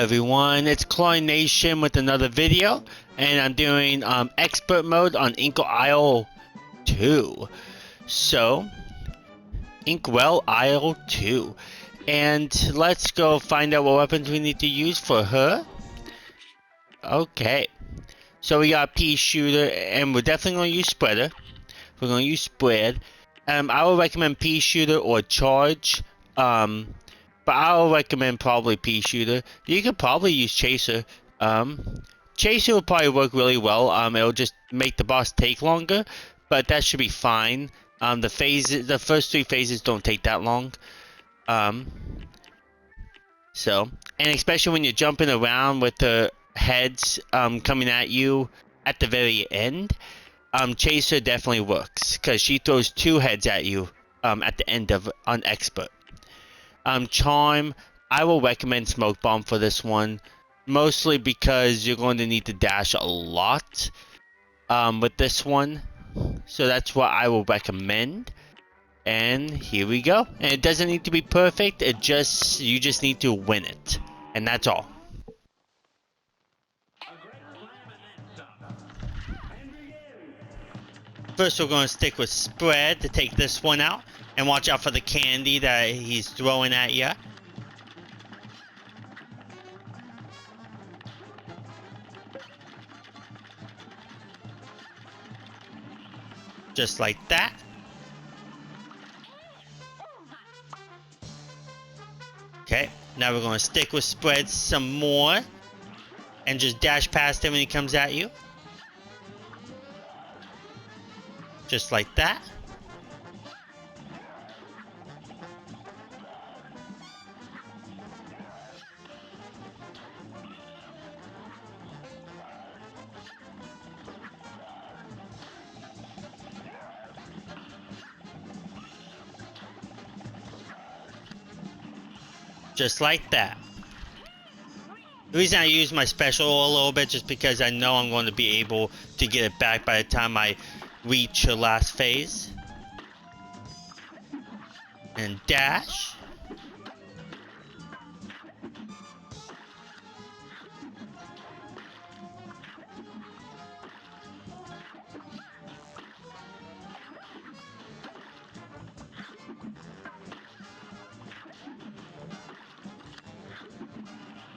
everyone, it's Nation with another video, and I'm doing expert mode on Inkwell 2. So, Inkwell Isle 2. And let's go find out what weapons we need to use for her. Okay. So we got pea shooter, and we're definitely going to use spreader. We're going to use spread. I would recommend pea shooter or charge. But I'll recommend probably pea shooter. You could probably use chaser. Chaser will probably work really well. It'll just make the boss take longer, but that should be fine. The first 3 phases don't take that long. And especially when you're jumping around with the heads coming at you at the very end, chaser definitely works because she throws 2 heads at you at the end of on expert. Charm, I will recommend smoke bomb for this one, mostly because you're going to need to dash a lot with this one, so that's what I will recommend. And here we go. And it doesn't need to be perfect, you just need to win it, and that's all. First, we're going to stick with spread to take this one out. And watch out for the candy that he's throwing at you. Just like that. Okay, now we're going to stick with spread some more. And just dash past him when he comes at you. Just like that. Just like that. The reason I use my special a little bit just because I know I'm going to be able to get it back by the time I reach the last phase. And dash.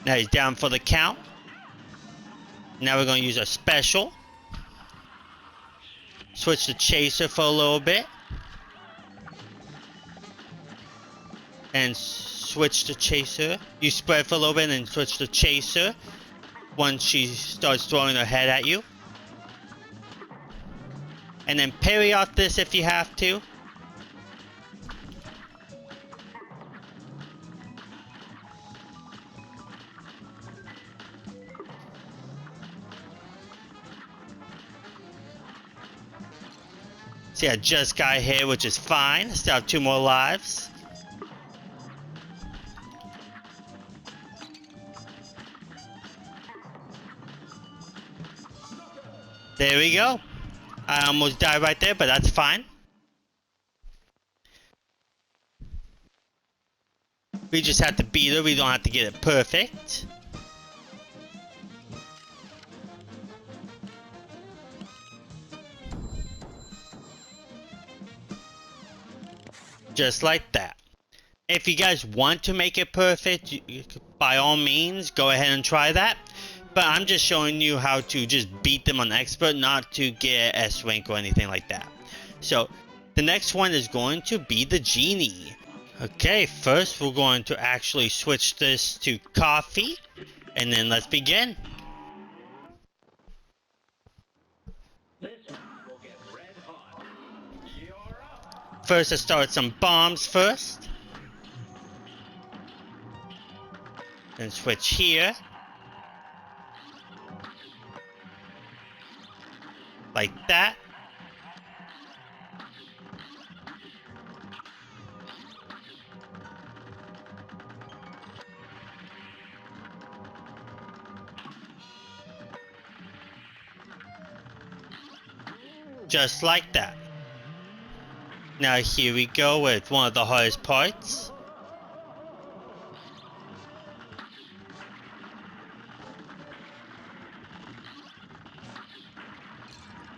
Now he's down for the count. Now we're going to use our special. Switch to chaser for a little bit. And switch to chaser. You spread for a little bit and then switch to chaser once she starts throwing her head at you. And then parry off this if you have to. See, I just got hit, which is fine. Still have 2 more lives. There we go. I almost died right there, but that's fine. We just have to beat her. We don't have to get it perfect. Just like that. If you guys want to make it perfect, by all means, go ahead and try that. But I'm just showing you how to just beat them on expert, not to get S rank or anything like that. So, the next one is going to be the Genie. Okay, first we're going to actually switch this to coffee. And then let's begin. First, let's start some bombs first. Then switch here. Like that. Just like that. Now here we go with one of the hardest parts.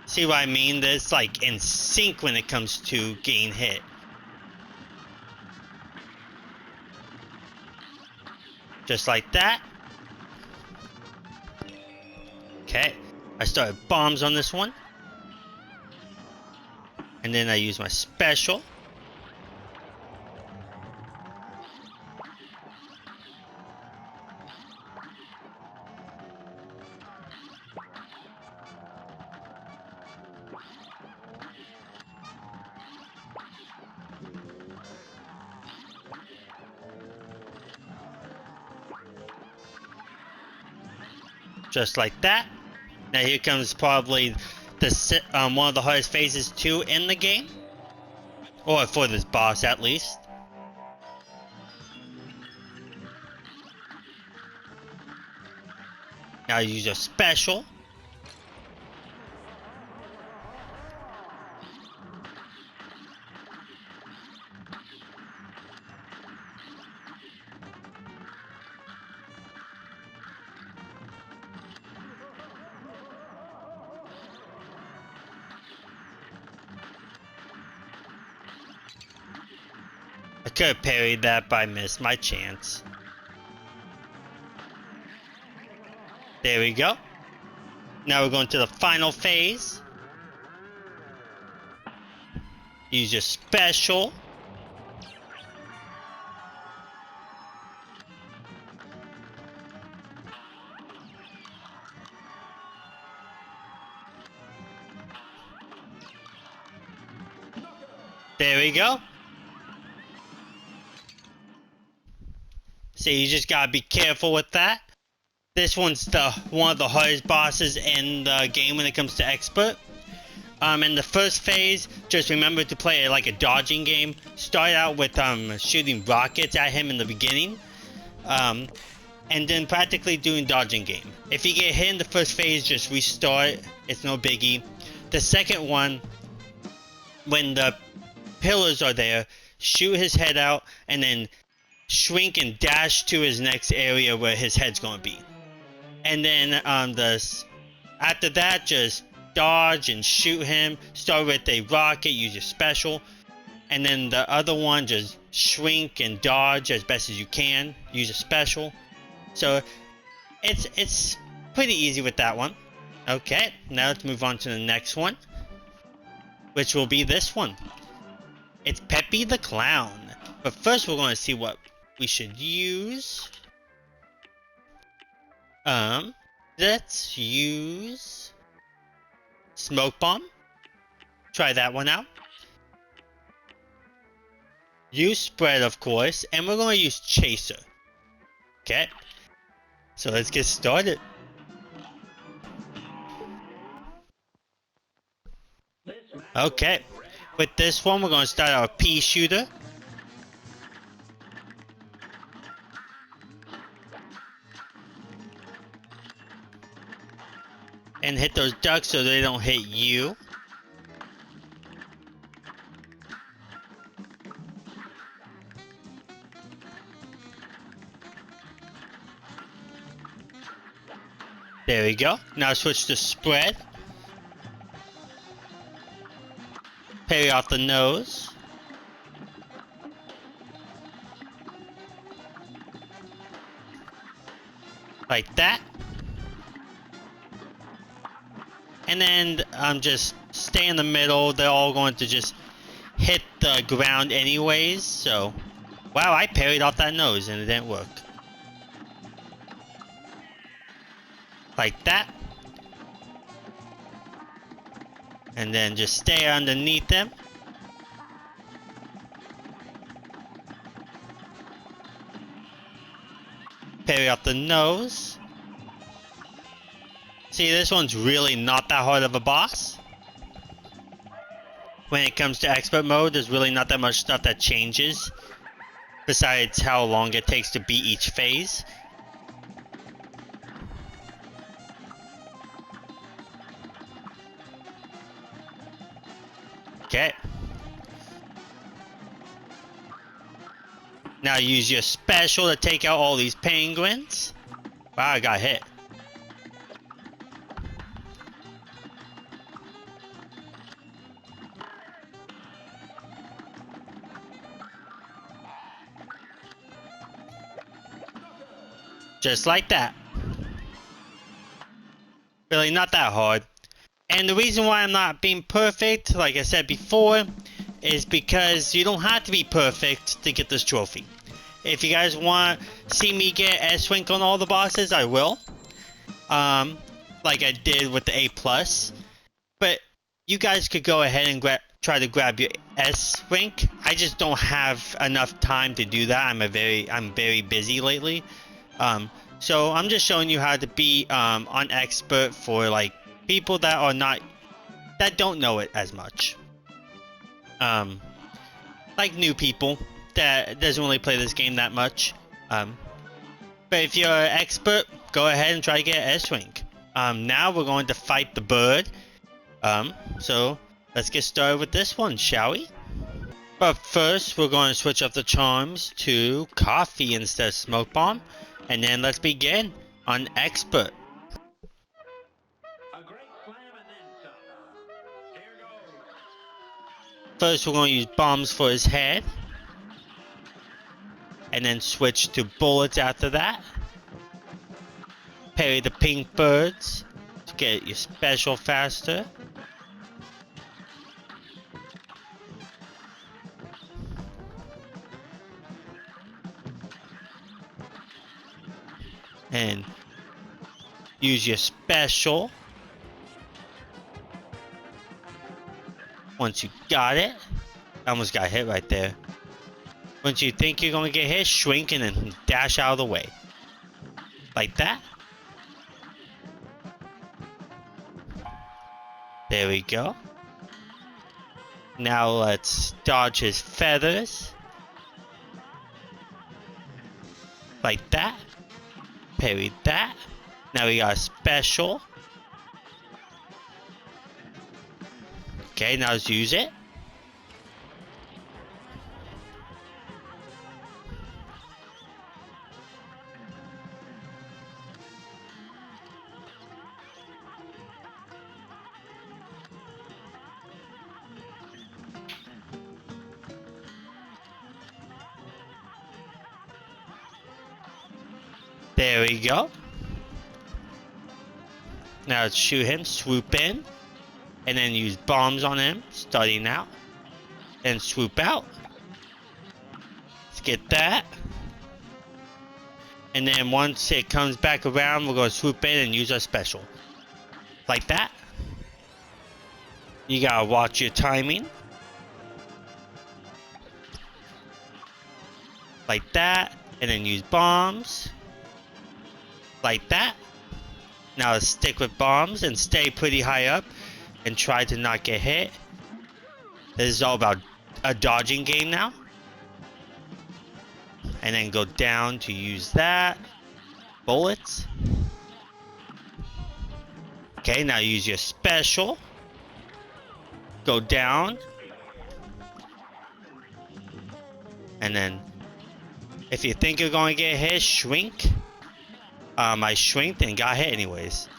See what I mean? There's like in sync when it comes to getting hit. Just like that. Okay. I started bombs on this one. And then I use my special. Just like that. Now here comes probably the one of the hardest phases too in the game, or for this boss at least. Now use your special. I could have parried that, but I missed my chance. There we go. Now we're going to the final phase. Use your special. There we go. So you just gotta be careful with that. This one's one of the hardest bosses in the game when it comes to expert. In the first phase, just remember to play it like a dodging game. Start out with shooting rockets at him in the beginning, and then practically doing dodging game. If you get hit in the first phase, just restart. It's no biggie. The second one, when the pillars are there, shoot his head out and then shrink and dash to his next area where his head's going to be. And then after that, just dodge and shoot him. Start with a rocket, use your special. And then the other one, just shrink and dodge as best as you can. Use a special. So it's pretty easy with that one. Okay, now let's move on to the next one, which will be this one. It's Peppy the Clown. But first we're going to see what we should use. Let's use Smoke Bomb. Try that one out. Use Spread, of course, and we're going to use Chaser. Okay, so let's get started. Okay, with this one we're going to start our pea shooter. And hit those ducks so they don't hit you. There we go. Now switch to Spread. Parry off the nose. Like that. And then just stay in the middle. They're all going to just hit the ground anyways. So, wow, I parried off that nose and it didn't work. Like that. And then just stay underneath them. Parry off the nose. See, this one's really not that hard of a boss. When it comes to expert mode, there's really not that much stuff that changes, besides how long it takes to beat each phase. Okay. Now use your special to take out all these penguins. Wow, I got hit. Just like that. Really not that hard. And the reason why I'm not being perfect, like I said before, is because you don't have to be perfect to get this trophy. If you guys want to see me get S-Rank on all the bosses, I will. Like I did with the A+. But you guys could go ahead and try to grab your S-Rank. I just don't have enough time to do that. I'm very busy lately. So I'm just showing you how to be on expert for like people that don't know it as much. Like new people that doesn't really play this game that much. But if you're an expert, go ahead and try to get S-Rank. Now we're going to fight the bird. So let's get started with this one, shall we? But first, we're going to switch up the charms to coffee instead of smoke bomb. And then let's begin on expert. First, we're going to use bombs for his head. And then switch to bullets after that. Parry the pink birds to get your special faster. And use your special. Once you got it, I almost got hit right there. Once you think you're going to get hit, shrink and then dash out of the way. Like that. There we go. Now let's dodge his feathers. Like that. Parry that. Now we got a special. Okay, now let's use it. There we go. Now let's shoot him, swoop in, and then use bombs on him, starting out, and swoop out. Let's get that. And then once it comes back around, we're going to swoop in and use our special. Like that. You gotta watch your timing. Like that. And then use bombs. Like that. Now let's stick with bombs and stay pretty high up and try to not get hit. This is all about a dodging game now. And then go down to use that. Bullets. Okay, now use your special. Go down. And then if you think you're going to get hit, shrink. I shrinked and got hit anyways.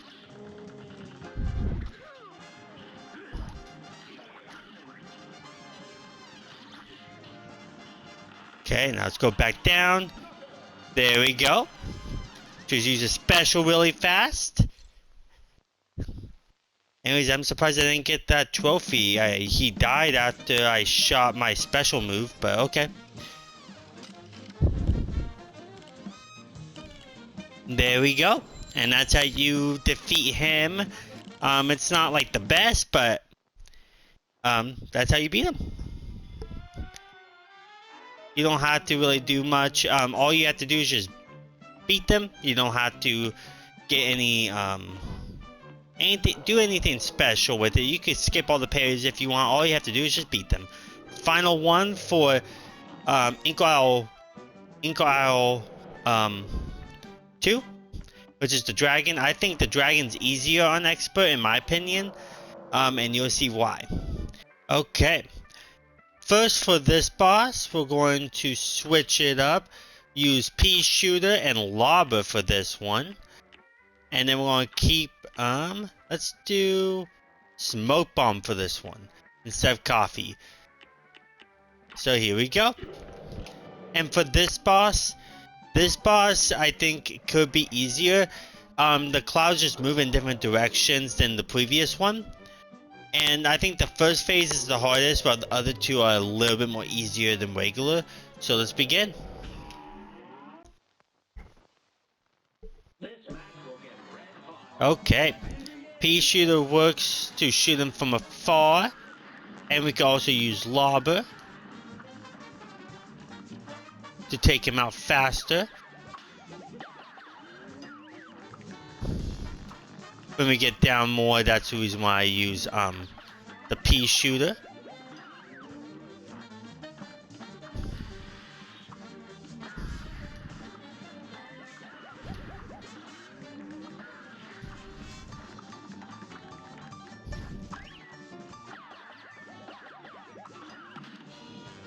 Okay, now let's go back down. There we go. Just use a special really fast. Anyways, I'm surprised I didn't get that trophy. He died after I shot my special move, but okay. There we go. And that's how you defeat him. It's not like the best, but that's how you beat him. You don't have to really do much. All you have to do is just beat them. You don't have to get any do anything special with it. You could skip all the parries if you want. All you have to do is just beat them. Final one for Inkwell 2, which is the dragon. I think the dragon's easier on expert in my opinion, and you'll see why. Okay, first for this boss, we're going to switch it up. Use pea shooter and lobber for this one, and then we're going to keep let's do smoke bomb for this one instead of coffee. So here we go. And for this boss, This boss, I think, could be easier. The clouds just move in different directions than the previous one. And I think the first phase is the hardest, while the other two are a little bit more easier than regular. So let's begin. Okay. Pea shooter works to shoot them from afar. And we can also use lobber to take him out faster. When we get down more, that's the reason why I use the pea shooter.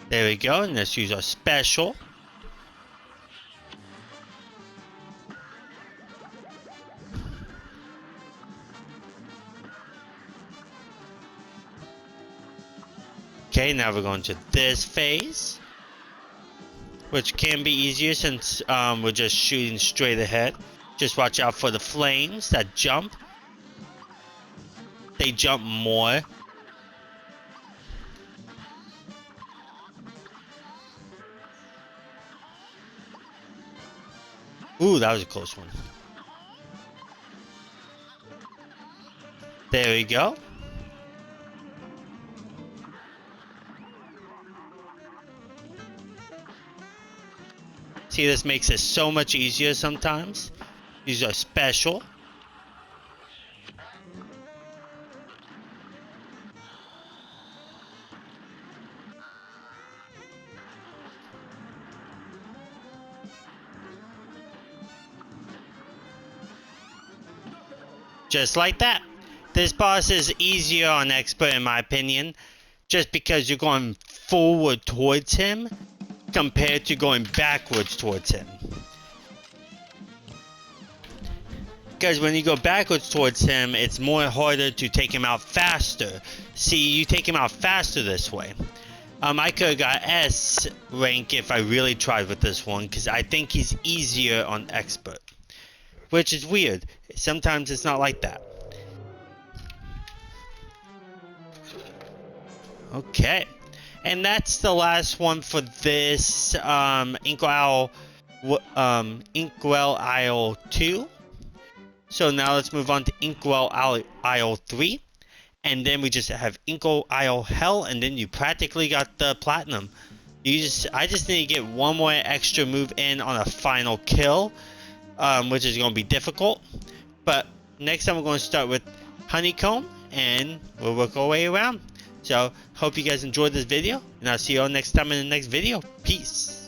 There we go, and let's use our special. Okay, now we're going to this phase, which can be easier since we're just shooting straight ahead. Just watch out for the flames that jump. They jump more. Ooh, that was a close one. There we go. See, this makes it so much easier sometimes. Use our special. Just like that. This boss is easier on expert in my opinion, just because you're going forward towards him compared to going backwards towards him. Because when you go backwards towards him, it's more harder to take him out faster. See, you take him out faster this way. I could have got S rank if I really tried with this one, because I think he's easier on expert. Which is weird. Sometimes it's not like that. Okay. And that's the last one for this Inkwell Isle 2. So now let's move on to Inkwell Isle 3. And then we just have Inkwell Isle Hell, and then you practically got the platinum. I just need to get one more extra move in on a final kill, which is going to be difficult. But next time we're going to start with Honeycomb, and we'll work our way around. So, hope you guys enjoyed this video, and I'll see you all next time in the next video. Peace.